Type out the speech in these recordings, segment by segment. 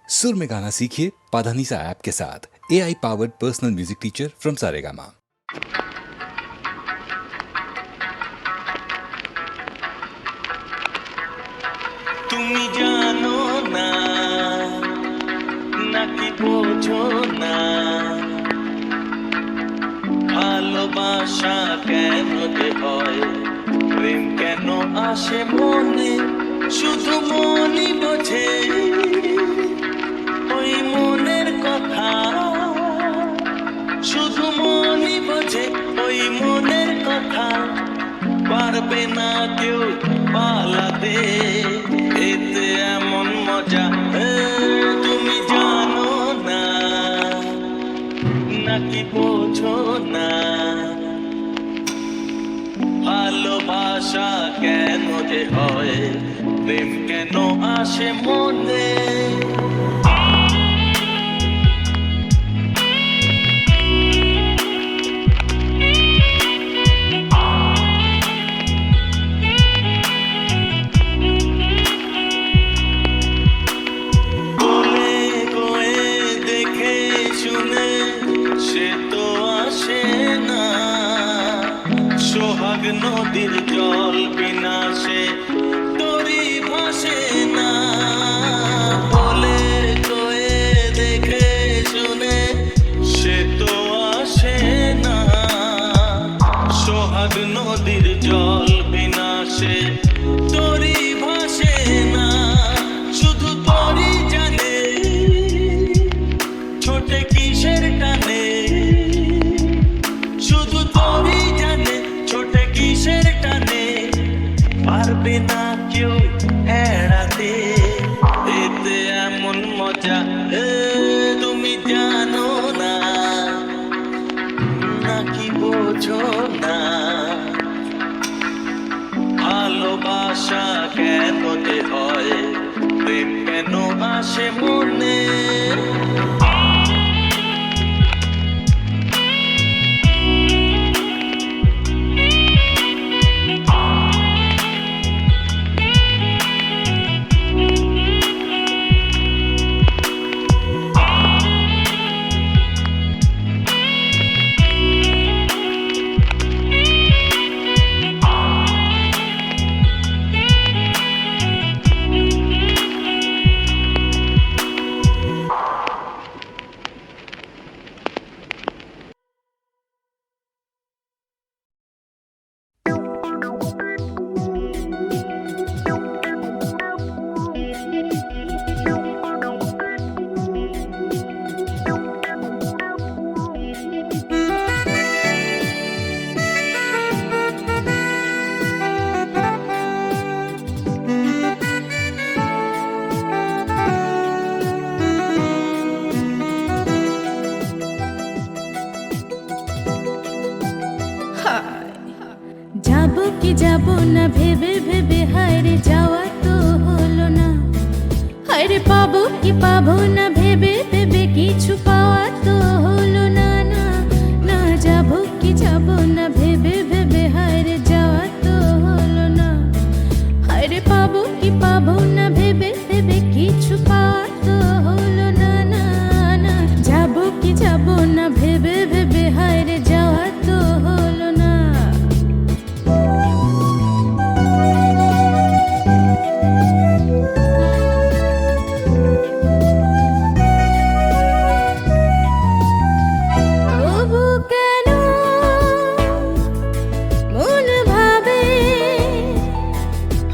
सुर में गाना सीखिए पाधानीसा ऐप के साथ। AI powered personal music teacher from Saregama. তুমি জানো না নাকি বোঝো না ভালোবাসা কেন যে হয়, প্রেম কেন আসে মনে, শুধু মনই বোঝে ওই মনের কথা, শুধু মনই বোঝে ওই মনের কথা, পারবে না কেউ পালাতে, এতে এমন মজা তুমি জানো না নাকি বোঝো না ভালোবাসা কেন যে হয়, প্রেম কেন আসে মনে। নদীর জল বিনাশে তরি ভাসে না, বলে কয়ে দেখে শুনে সে তো আসে না, সোহাগ নদীর জল বিনাশে তরি ভাসে না, শুধু তরি জানে ছোটে কিসের টানে, শুধু তরি জানে ছোটে কিসের টানে, পারবে না কেউ এড়াতে, এতে এমন মজা তুমি জানো না নাকি বোঝো না ভালোবাসা কেন যে হয়, প্রেম কেন আসে মনে। যাবো কি যাবো না ভেবে ভেবে হায়রে যাওয়া তো হলো না, হায়রে পাবো কি পাবো না ভেবে ভেবে কিছু পাওয়া তো হলো না, না না যাবো কি যাবো না ভেবে ভেবে হায়রে যাওয়া তো হলো না, হায়রে পাবো কি পাবো না ভেবে ভেবে কিছু পাওয়া তো হলো না, না না যাবো কি যাবো না ভেবে ভেবে হায়রে যাওয়া তো হলো না।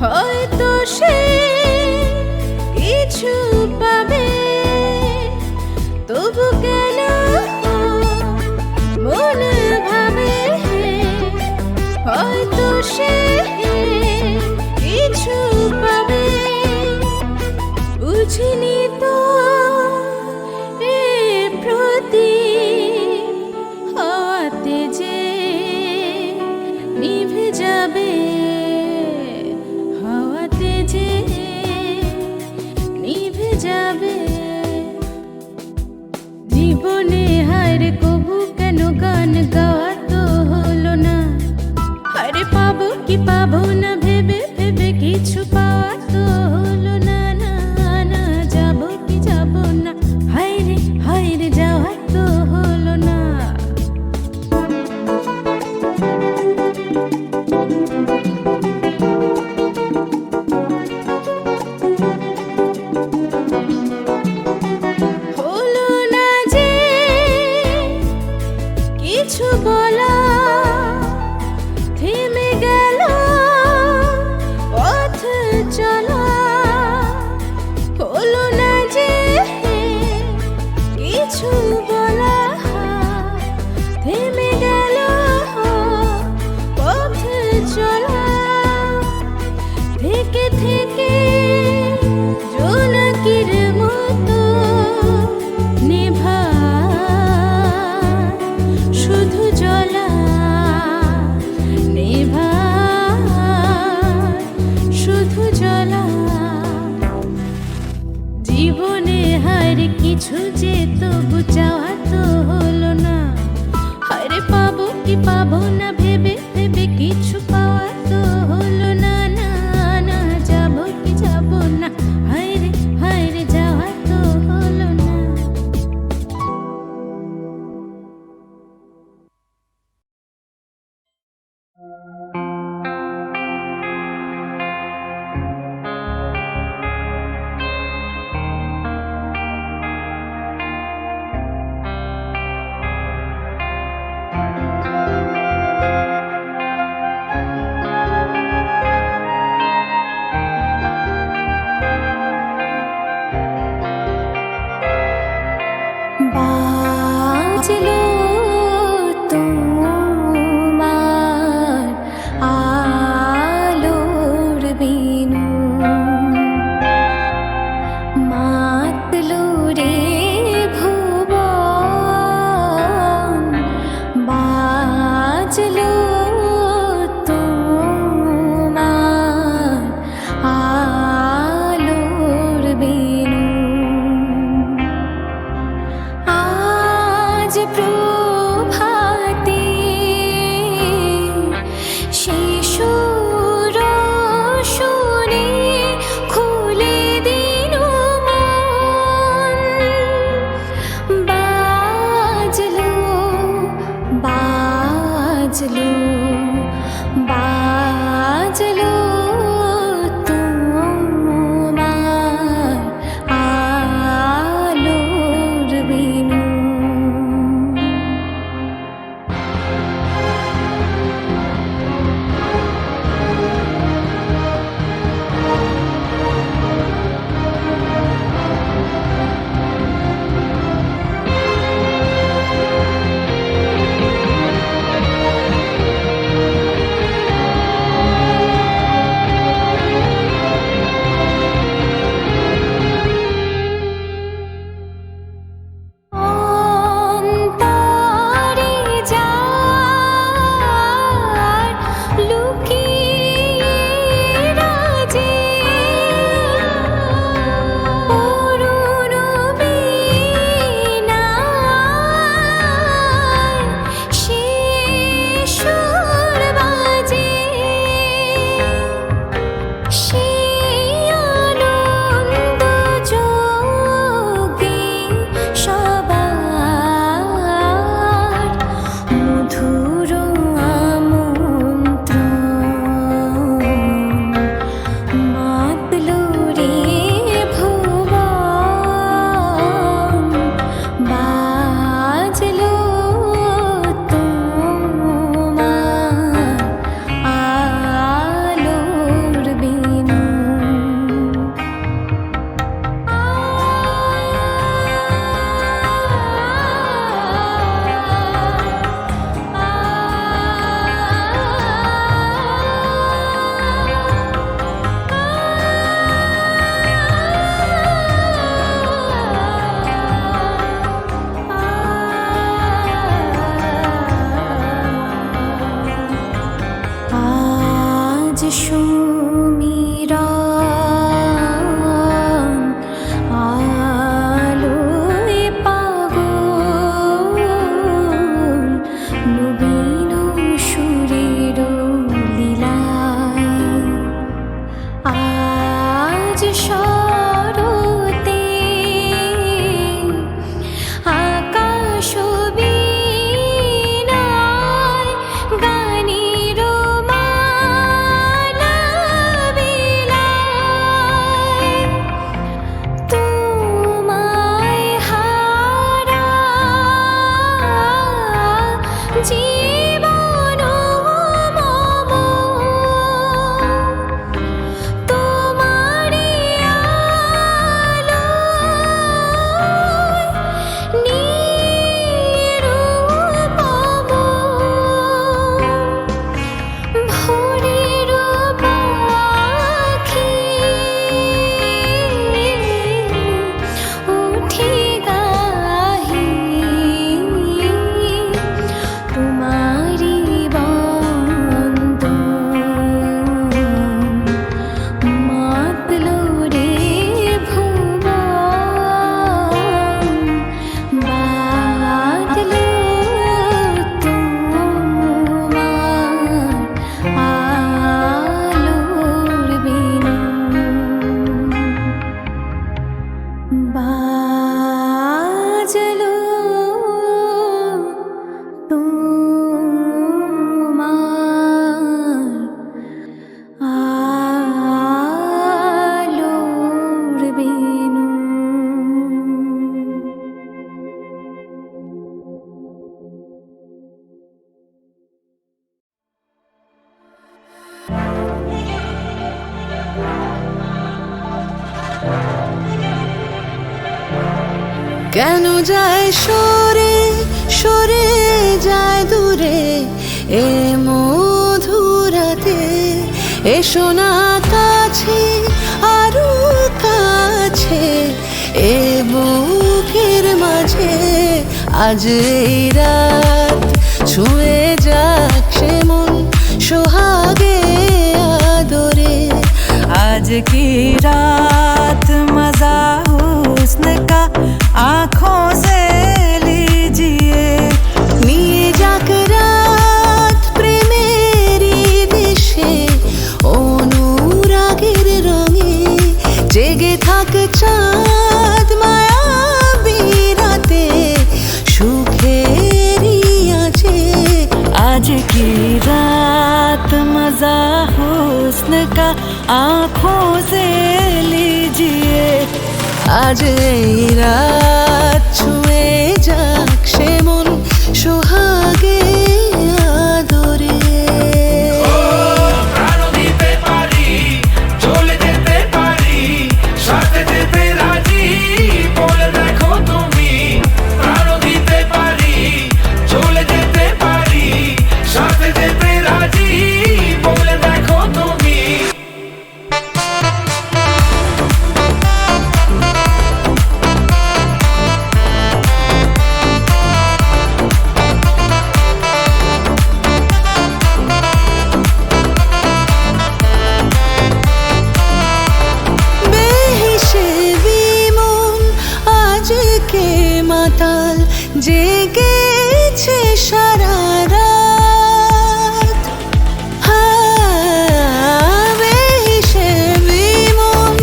হয়তো সে কিছু পাবে, তবু কেন মনে ভাবে, হয়তো সে কিছু পাবে, বুঝিনি তো এ প্রতি হওয়াতে যে নিভে যাবে, জীবনে হায়রে কবু কেন গান গাওয়া তো হলো না, হায়রে পাবো কি পাবো না ভেবে ভেবে কিছু পাওয়া তো হলো না, না না যাবো কি যাবো হয়তো নেভায় শুধু জ্বলা, নেভায় শুধু জ্বলা। জীবনে হারে কিছু যে তবু চাওয়া তো হলো না, হারে পাবো কি পাবো না ভেবে ভেবে কিছু পাওয়া তো হলো না, না না যাবো কি যাবো না, হায়রে হায়রে যাওয়া তো হলো না। বাজলো তোমার আলোর বেণু। কেন যায় সরে সরে যায় দূরে এ মধুরাতে, এসো না কাছে আরো কাছে এ বুকের মাঝে। আজ এই রাত ছুঁয়ে যাক সে মন সোহাগে আদরে। आज की रात मजा हुस्न का आँखों से लीजिए। নিয়ে যাক রাত প্রেমেরই দেশে অনুরাগের রঙে। জেগে থাক চাঁদ মায়াবী রাতে সুখেরই আছে। आज की रात मजा हुस्न का आँखों से लीजिए। आज এই রাত ছুঁয়ে যাক সে মন সোহাগে আদরে। প্রাণ দিতে পারি, চলে যেতে পারি, সাথে যেতে রাজি, বলে দেখো তুমি। প্রাণ দিতে পারি, চলে যেতে পারি, সাথে যেতে রাজি, বলে দেখো তুমি। বেহিসেবি মন আজকে মাতাল জেগেছে সারা রাত। বেহিসেবি মন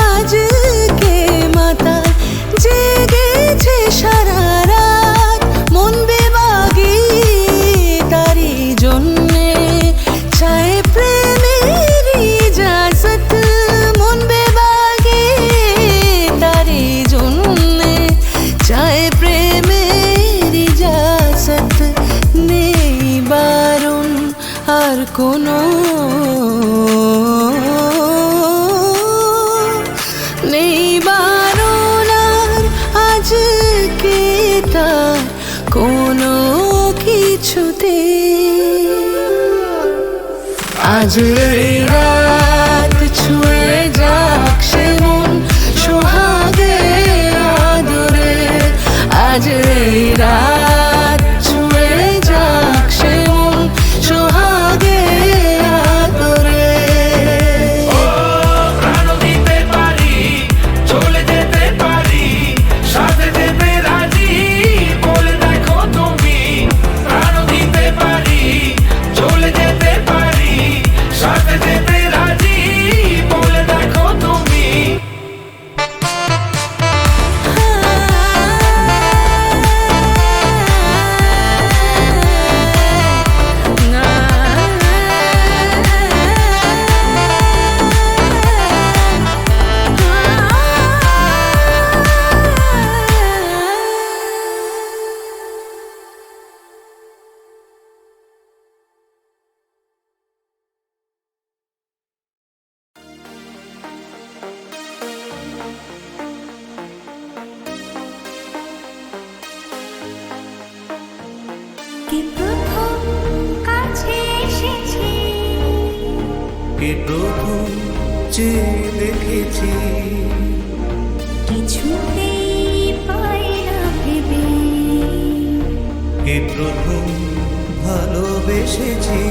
আজকে মাতাল জেগেছে সারা রাত। মন বেবাগি তারি জন্যে চায় প্রেমের ইজাজত। মন বেবাগি তারি জন্যে চায় প্রেমের ইজাজত। নেই বারণ আর কোনো, নেই বারণ আর আজকে তার কোনো কিছুতে। আজ এই রাত ছুঁয়ে যাক সে মন সোহাগে আদরে। আজ এই রাত ছুঁয়ে যাক সে মন সোহাগে আদরে। প্রাণ দিতে পারি, চলে যেতে পারি, সাথে যেতে রাজি, বলে দেখো তুমি। প্রাণ দিতে পারি, চলে যেতে পারি, সাথে যেতে রাজি, বলে দেখো তুমি। কি প্রথম কাছে এসেছি, কে প্রথম চেয়ে দেখেছি, কিছুতেই পাই না ভেবে। কে প্রথম ভালোবেসেছি,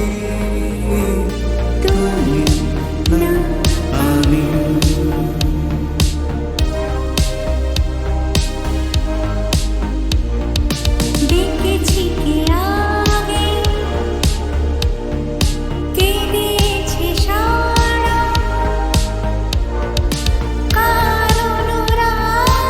তুমি না আমি। দেখেছি কে আগে, কে দিয়েছে সারা, কার অনুরাগ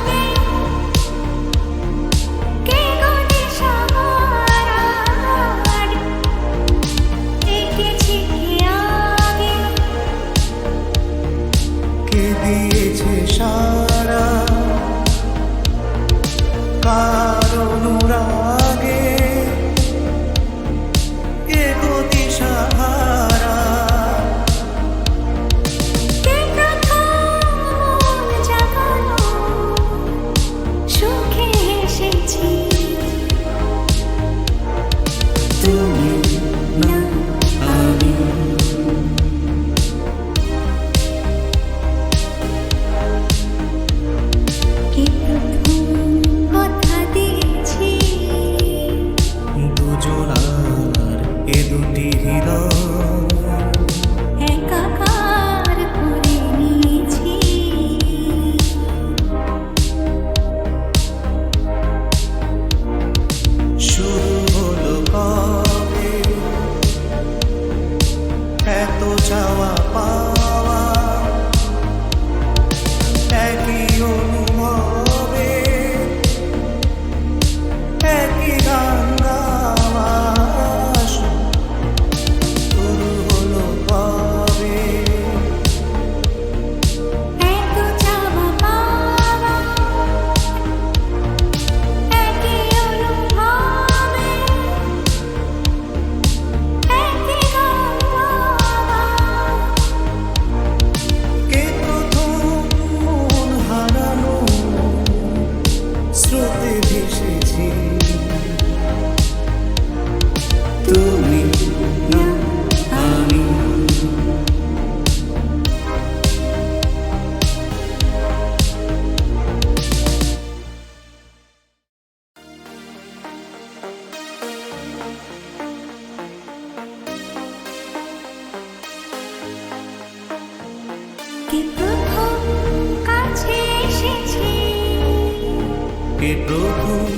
কে প্রথম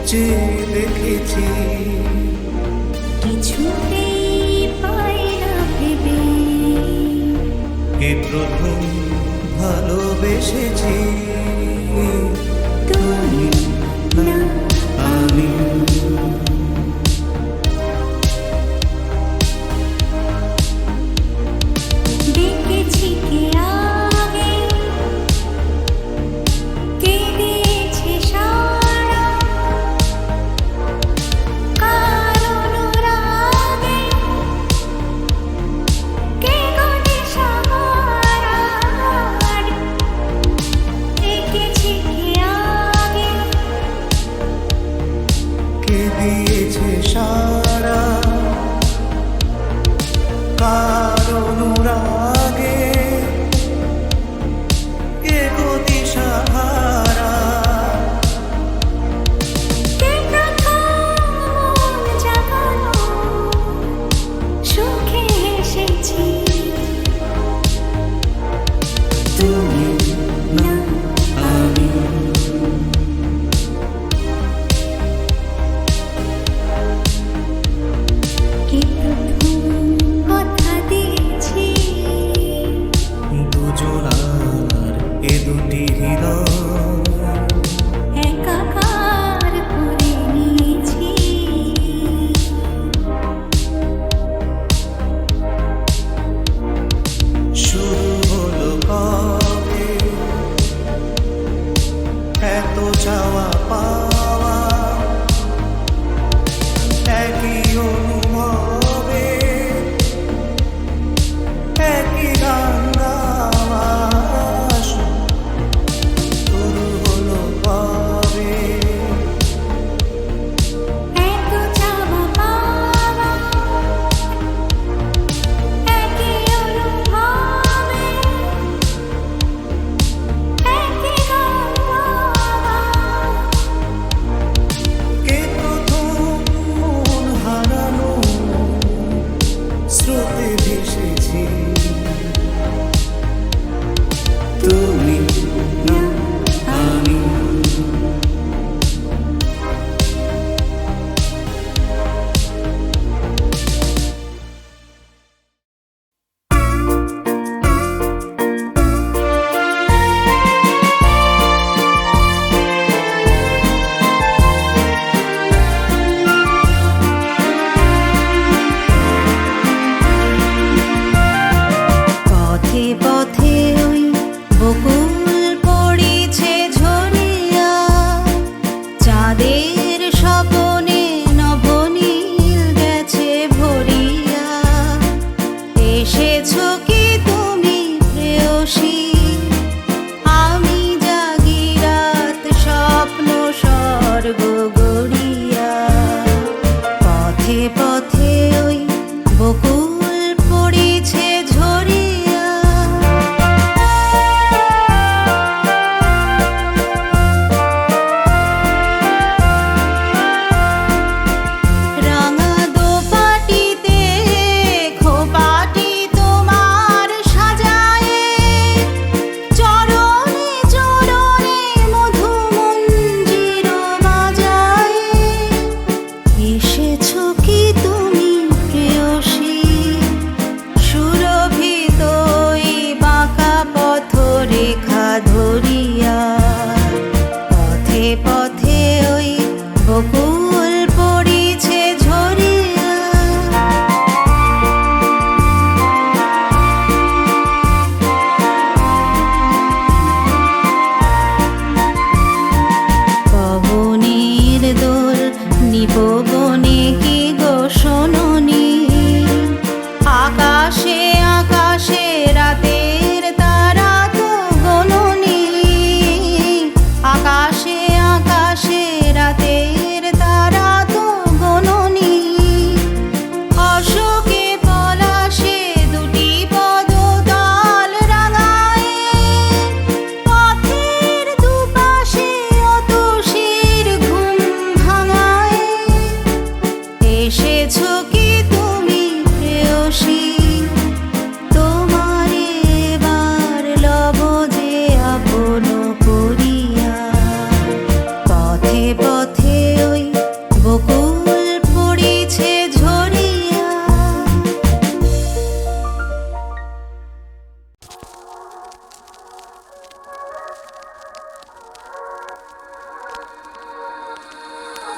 চেয়ে দেখেছি, কিছুতেই পাই না ভেবে, কে প্রথম ভালোবেসেছি, তুমি না আমি। ডেকেছি কে আগে, কে দিয়েছে সাড়া, কার অনুরাগে, কে গো দিশাহারা। ডেকেছি কে আগে, কে দিয়েছে সারা, কার অনুরাগে, কে গো দিশাহারা। কে প্রথম মন জাগালো, সুখে এসেছি, তুমি না আমি। কে প্রথম কথা দিয়েছি, দুজনার এ দুটি হৃদয় একাকার করে নিয়েছি, শুরু হলো কবে এত চাওয়া পাওয়া, একই অনুভবে একই গান গাওয়া। শুরু হলো কবে এত চাওয়া পাওয়া, একই অনুভবে, একই গান গাওয়া। কে প্রথম মন হারানো স্রোতে ভেসেছি, তুমি না আমি। পথে পথে ওই বকুল পড়েছে ঝরিয়া, চাঁদের স্বপনে নবনীল গেছে ভরিয়া। এসেছো কি তুমি প্রেয়সী, আমি জাগি রাত স্বপ্ন স্বর্গ গড়িয়া। পথে পথে ওই বকুল পড়েছে ঝরিয়া, রাঙা দোপাটিতে খোপাটি তোমার সাজায়ে, চরণে চরণে মধু মঞ্জির বাজায়ে। এসেছো কি তুমি প্রেয়সী, সুরভিত ওই বাঁকা পথ রেখা ধরিয়া। পথে পথে ওই বকুল পড়েছে ঝরিয়া, পবনের দোল নিপবনে কি গো শোনোনি, আকাশে আকাশে রাতের তারা তো গোনোনি, আকাশে আকাশে রাতের তারা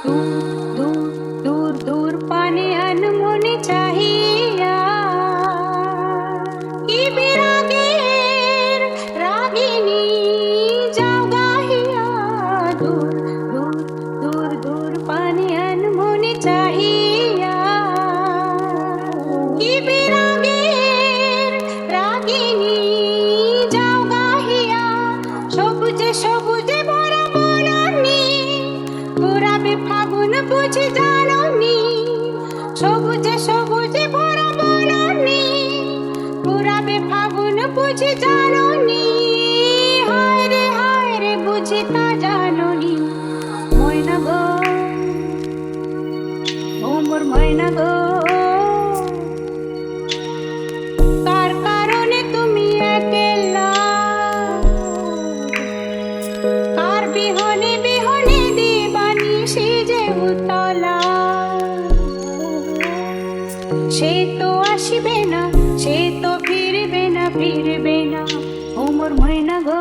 দূর দূর দূর পানে আনমনে চাহিয়া কি বিরাগের রাগিনী যাও গাহিয়া দূর দূর দূর দূর পানে আনমনে চাহিয়া কি বিরাগের রাগিনী যাও গাহিয়া সবুজে সবুজে ভরা বনানী ঘোরাবে ফাগুন বুঝি জাননি সবুজে সবুজে ভরা বনানী ঘোরাবে ফাগুন বুঝি জাননি হায় রে বুঝি তা জাননি ময়না গো ও মোর ময়না গো কার কারণে তুমি একলা কার বিহনে বিহনে দিবানি সেজে উতলা সে তো আসিবে না সে তো ফিরবে না ফিরবে না ও মোর ময়না গো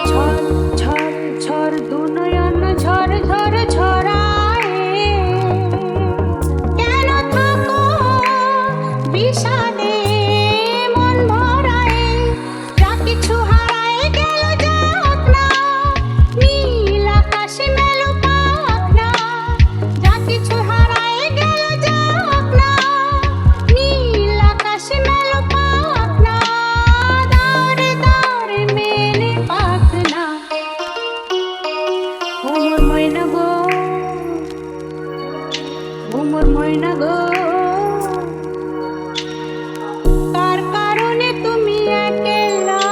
ঝড় ঝড় ঝড় দু নয়ন ঝড় ঝড় ঝরায় কেন থাকো বিষাদে মন ভরায় যা কিছু হারায় গেল যাক না নীল আকাশে মেলো পাক না যা কিছু হারায় গেল যাক না নীল আকাশে মেলো পাক না দাঁড়ে দাঁড়ে মেলে পাক না ও মোর ময়না গো ও মোর ময়না গো কার কারণে তুমি একলা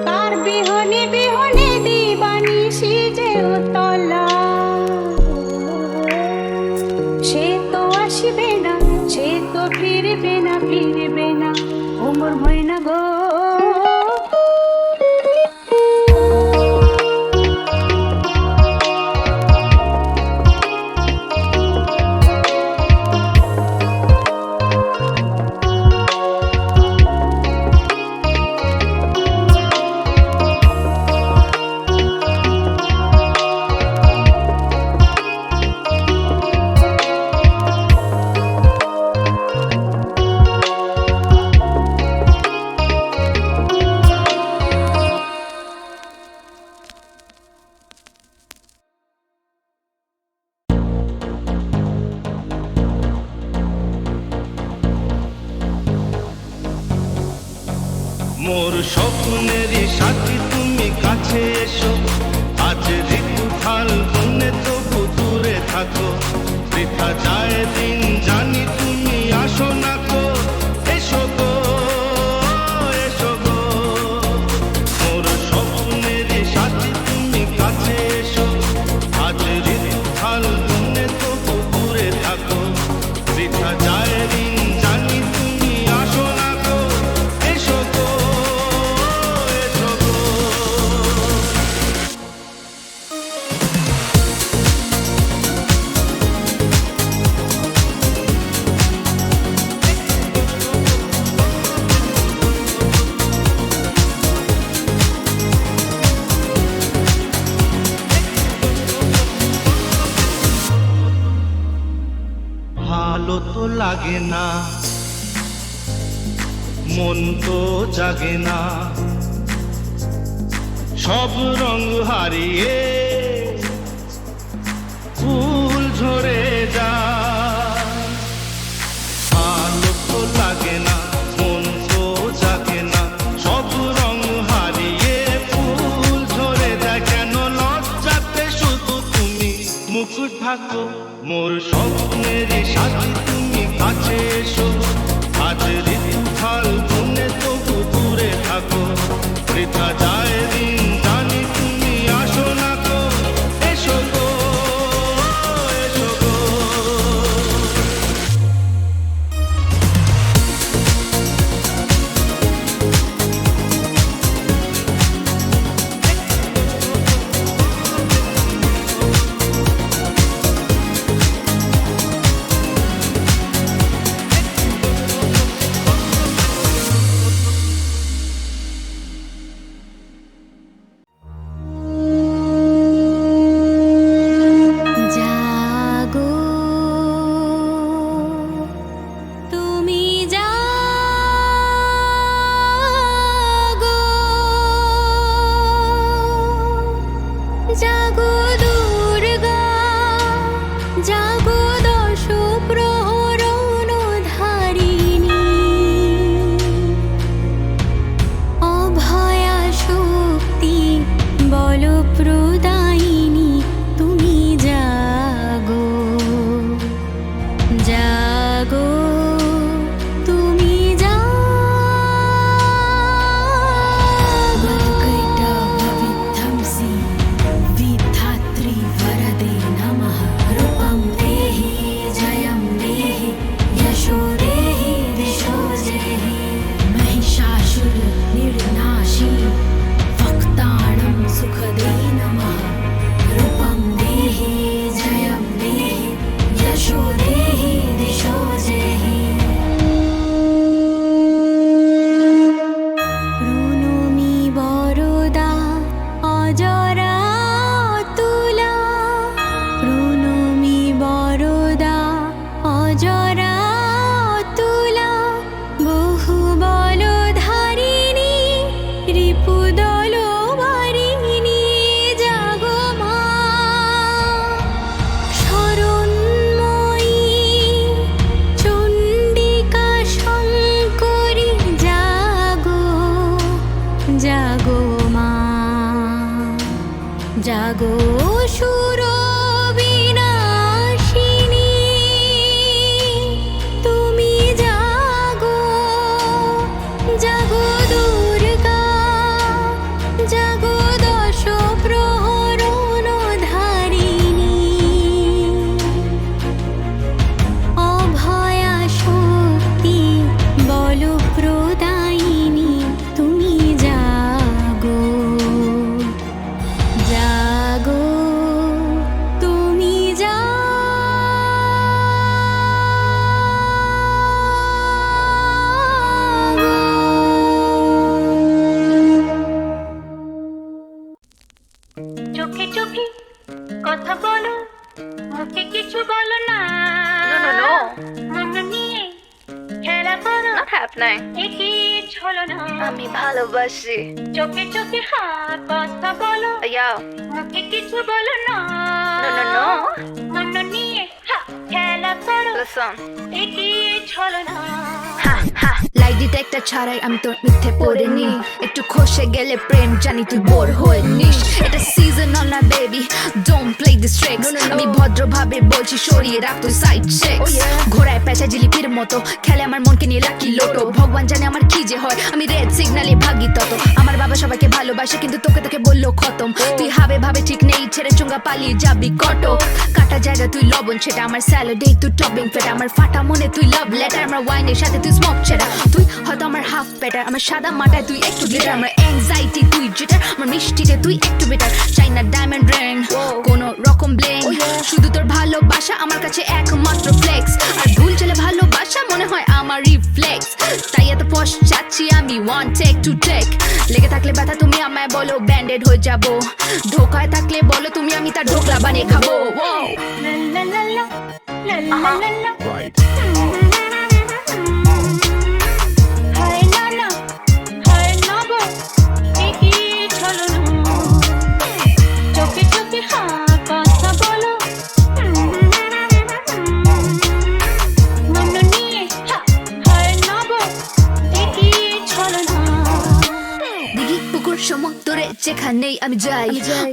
কার বিহনে বিহনে দিবানি সিজে উতলা সে তো আসিবে না সে তো ফিরবে না ফিরবে না ও মোর ময়না গো মোর স্বপ্নেরই সাথী তুমি কাছে এসো আজ ঋতু ফাল্গুনে তবু দূরে থাকো বৃথা যায় দিন জানি তুমি আসো না কো এসো গো এসো গো মোর স্বপ্নেরই সাথী তুমি কাছে এসো আজ ঋতু ফাল্গুনে তবু দূরে থাকো বৃথা যায় দিন জানি তুমি আসো না গো এসো গো এসো গো ভালো তো লাগে না মন তো জাগে না সব রং হারিয়ে ফুল ঝরে যায় ভালো তো লাগে না মন তো জাগে না সব রং হারিয়ে ফুল ঝরে যায় কেন লজ্জাতে শুধু তুমি মুখ ঢাকো মোর স্বপ্নের সাথী তুমি কাছে এসো আজ ঋতু ফাল্গুনে তবু দূরে থাকো বৃথা যায় দিন জানি তুমি আসো না গো এসো গো এসো গো জাগো সুরবিনাশিনী তুমি জাগো জাগো দুর্গা জাগো দশ প্রহরণ ধারিণী অভয়া শক্তি বল প্রদায়িনী তুমি জাগো জাগো তুমি চোখে চোখে কথা বলো মুখে কিছু বলো না No. মন নিয়ে খেলা করো Not happening. একই ছলো না আমি ভালোবাসি। চোখে চোখে কথা বলো Yo. মুখে কিছু বলো না No. মন নিয়ে খেলা করো Listen. একই ছলো না লাই ডিটেক্টর ছাড়াই আমি তোর মিথ্যে পড়িনি একটু খসে গেলে প্রেম জানি তুই বোর হয়ে নিস এটা সিজনাল না baby don't play this tricks আমি ভদ্রভাবে বলছি সরিয়ে রাখ তুই সাইড চেকস ঘোড়ায় পেঁচা জিলিপির মতো খেলে আমার মনকে নিয়ে লাকি লোটো ভগবান জানে আমার কি যে হয় আমি রেড সিগনালে ভাগি তত আমার বাবা সবাইকে ভালোবাসে কিন্তু তোকে বললো খতম তুই হাবে ভাবে ঠিক নেই ছেড়ে চুঙ্গা পালিয়ে যাবি কটো কাটা জায়গা তুই লবণ সেটা আমার স্যালাডে তুই টপিং ফেটা আমার ফাটা মনে তুই লাভ লেটার আমার ওয়াইনের সাথে তুই স্মোক ছেড়া তুই হয়তো আমার হাফ বেটার আমার সাদা মাটায় তুই একটু গ্লিটার আমার অ্যাংজাইটি তুই জেটার আমার মিষ্টিতে তুই একটু বেটার চাইনা ডায়মন্ড রিং কোন রকম ব্লিং শুধু তোর ভালোবাসা আমার কাছে একমাত্র ফ্লেক্স আর ভুল চলে ভালোবাসা মনে হয় আমার রিফ্লেক্স তাই এত পশ্চাচ্ছি আমি ওয়ান টেক টু টেক লেগে থাকলে ব্যথা তুমি আমায় বলো ব্যান্ডেড হয়ে যাবো ধোকায় থাকলে বলো তুমি আমি তার ঢোকলা বানিয়ে খাবো লা লা লা লা লা লা লা হায় না না হায় না গো একই ছলো না চোখে চোখে কথা বলো মন নিয়ে হায় না গো একই ছলো না দিঘি পুকুর সমুদ্রে যেখানেই আমি যাই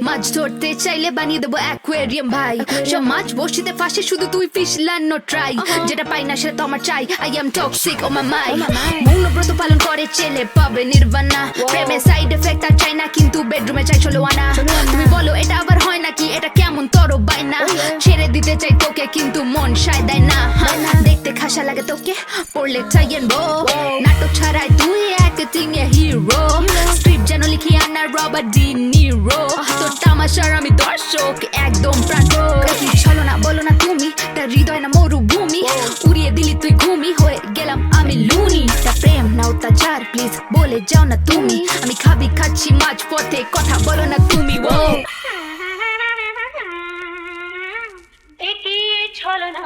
মাছ ধরতে চাইলে বানিয়ে দেবো অ্যাকুয়ারিয়াম ভাই সব মাছ বসিতে ফাঁসে শুধু তুই ফিশ ল্যান্ড নো ট্রাই যেটা পাই না সেটা তো আমার চাই আই এম টক্সিক ও মাই মাই মৌনব্রত পালন করে ছেলে পাবে নির্বাণা প্রেমে সাইড এফেক্ট আর চাই না কিন্তু বেডরুমে চাই চলো আনা তুমি বলো এটা আবার হয় নাকি এটা কেমন তর বাইনা ছেড়ে দিতে চাই তোকে কিন্তু মন সায় দেয় না দেখতে খাসা লাগে তোকে পড়লে চাই বো নাটক ছাড়াই তুই অ্যাক্টিং এ হিরো স্ক্রিপ্ট যেন লিখি আনা রবার্ট ডি নিরো তোর তামাশার আমি দর্শক একদম প্রাণক চলো না বলো না তুমি তার হৃদয় না মরুভূমি উড়িয়ে দিলি তুই ঘুমি হয়ে গেলাম আমি লুনি তা প্রেম না অত্যাচার প্লিজ বলে যাও না তুমি আমি খাচ্ছি মাঝ পথে কথা বলো না তুমি ও একই ছলো না